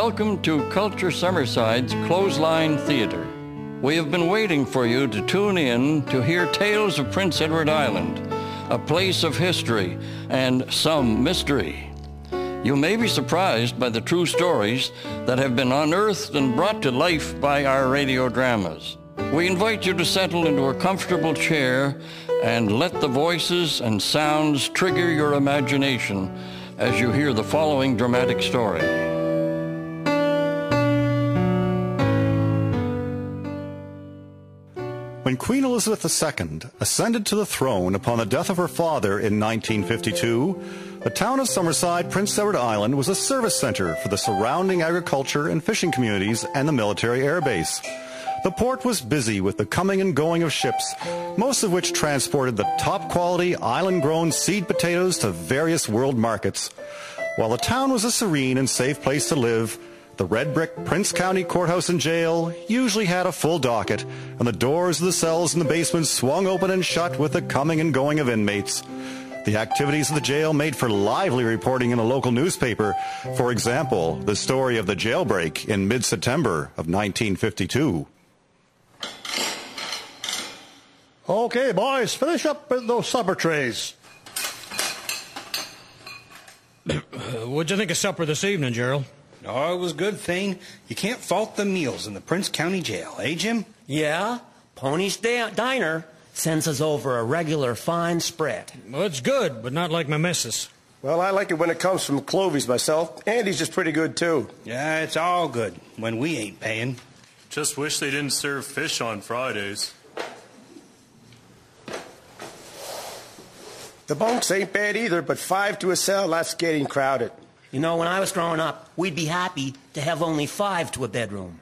welcome to Culture Summerside's Clothesline Theatre. We have been waiting for you to tune in to hear tales of Prince Edward Island, a place of history and some mystery. You may be surprised by the true stories that have been unearthed and brought to life by our radio dramas. We invite you to settle into a comfortable chair and let the voices and sounds trigger your imagination as you hear the following dramatic story. When Queen Elizabeth II ascended to the throne upon the death of her father in 1952, the town of Summerside, Prince Edward Island, was a service center for the surrounding agriculture and fishing communities and the military air base. The port was busy with the coming and going of ships, most of which transported the top-quality, island-grown seed potatoes to various world markets. While the town was a serene and safe place to live, the red brick Prince County Courthouse and Jail usually had a full docket, and the doors of the cells in the basement swung open and shut with the coming and going of inmates. The activities of the jail made for lively reporting in a local newspaper. For example, the story of the jailbreak in mid-September of 1952. Okay, boys, finish up with those supper trays. What'd you think of supper this evening, Gerald? Oh, it was good, Thane. You can't fault the meals in the Prince County Jail, eh, Jim? Yeah, Pony's Diner sends us over a regular fine spread. Well, it's good, but not like my missus. Well, I like it when it comes from Clovies myself. Andy's just pretty good, too. Yeah, it's all good when we ain't paying. Just wish they didn't serve fish on Fridays. The bunks ain't bad either, but 5 to a cell, that's getting crowded. You know, when I was growing up, we'd be happy to have only 5 to a bedroom.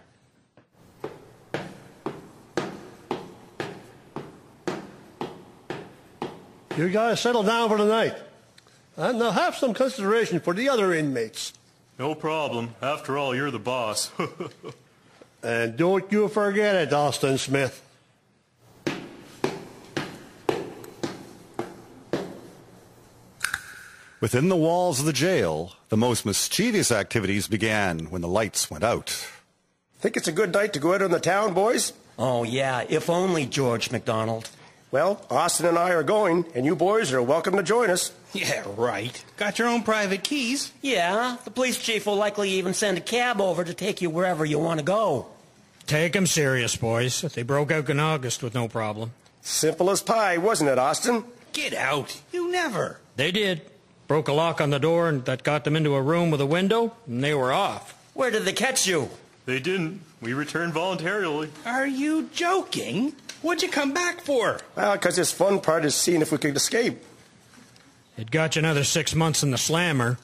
You guys settle down for the night. And now have some consideration for the other inmates. No problem. After all, you're the boss. And don't you forget it, Austin Smith. Within the walls of the jail, the most mischievous activities began when the lights went out. Think it's a good night to go out on the town, boys? Oh, yeah, if only, George MacDonald. Well, Austin and I are going, and you boys are welcome to join us. Yeah, right. Got your own private keys. Yeah, the police chief will likely even send a cab over to take you wherever you want to go. Take 'em serious, boys. They broke out in August with no problem. Simple as pie, wasn't it, Austin? Get out. You never. They did. Broke a lock on the door, and that got them into a room with a window, and they were off. Where did they catch you? They didn't. We returned voluntarily. Are you joking? What'd you come back for? Well, because this fun part is seeing if we could escape. It got you another 6 months in the slammer.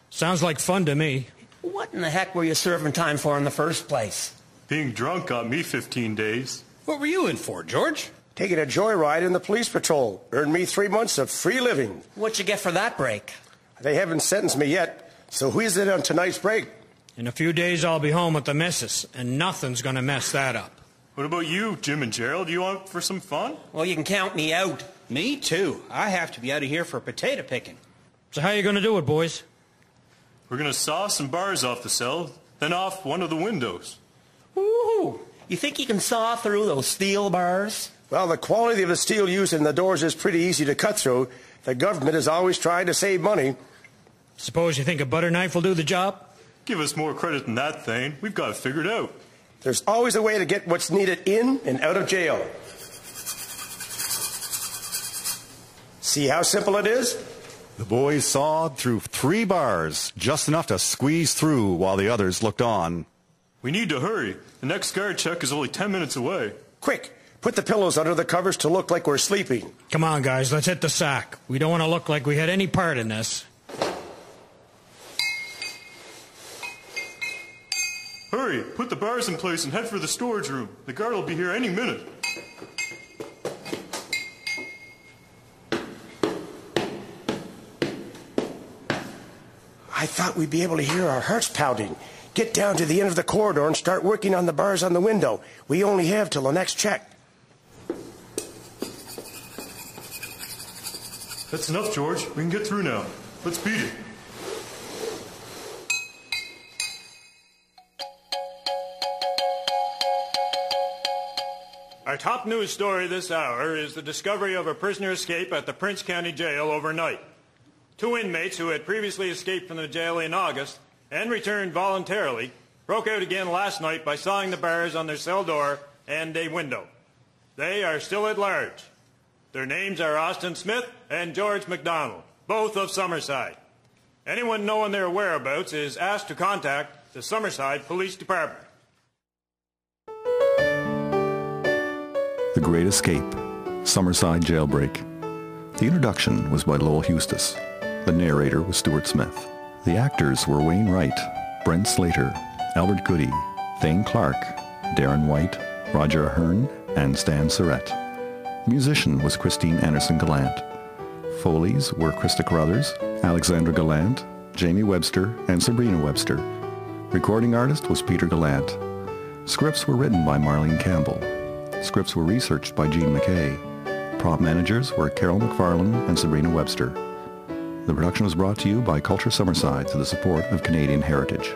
Sounds like fun to me. What in the heck were you serving time for in the first place? Being drunk got me 15 days. What were you in for, George? Taking a joyride in the police patrol. Earned me 3 months of free living. What'd you get for that break? They haven't sentenced me yet, so who's it on tonight's break? In a few days, I'll be home with the missus, and nothing's going to mess that up. What about you, Jim and Gerald? You want for some fun? Well, you can count me out. Me too. I have to be out of here for potato picking. So how you going to do it, boys? We're going to saw some bars off the cell, then off one of the windows. Ooh, you think you can saw through those steel bars? Well, the quality of the steel used in the doors is pretty easy to cut through. The government is always trying to save money. Suppose you think a butter knife will do the job? Give us more credit than that, Thane. We've got it figured out. There's always a way to get what's needed in and out of jail. See how simple it is? The boys sawed through 3 bars, just enough to squeeze through while the others looked on. We need to hurry. The next guard check is only 10 minutes away. Quick, put the pillows under the covers to look like we're sleeping. Come on, guys, let's hit the sack. We don't want to look like we had any part in this. Hurry, put the bars in place and head for the storage room. The guard will be here any minute. I thought we'd be able to hear our hearts pounding. Get down to the end of the corridor and start working on the bars on the window. We only have till the next check. That's enough, George. We can get through now. Let's beat it. Our top news story this hour is the discovery of a prisoner escape at the Prince County Jail overnight. 2 inmates who had previously escaped from the jail in August and returned voluntarily broke out again last night by sawing the bars on their cell door and a window. They are still at large. Their names are Austin Smith and George McDonald, both of Summerside. Anyone knowing their whereabouts is asked to contact the Summerside Police Department. The Great Escape, Summerside Jailbreak. The introduction was by Lowell Eustis. The narrator was Stuart Smith. The actors were Wayne Wright, Brent Slater, Albert Goody, Thane Clark, Darren White, Roger Ahern, and Stan Surrett. The musician was Christine Anderson Gallant. Foleys were Krista Carruthers, Alexandra Gallant, Jamie Webster, and Sabrina Webster. Recording artist was Peter Gallant. Scripts were written by Marlene Campbell. Scripts were researched by Jean McKay. Prop managers were Carol McFarlane and Sabrina Webster. The production was brought to you by Culture Summerside through the support of Canadian Heritage.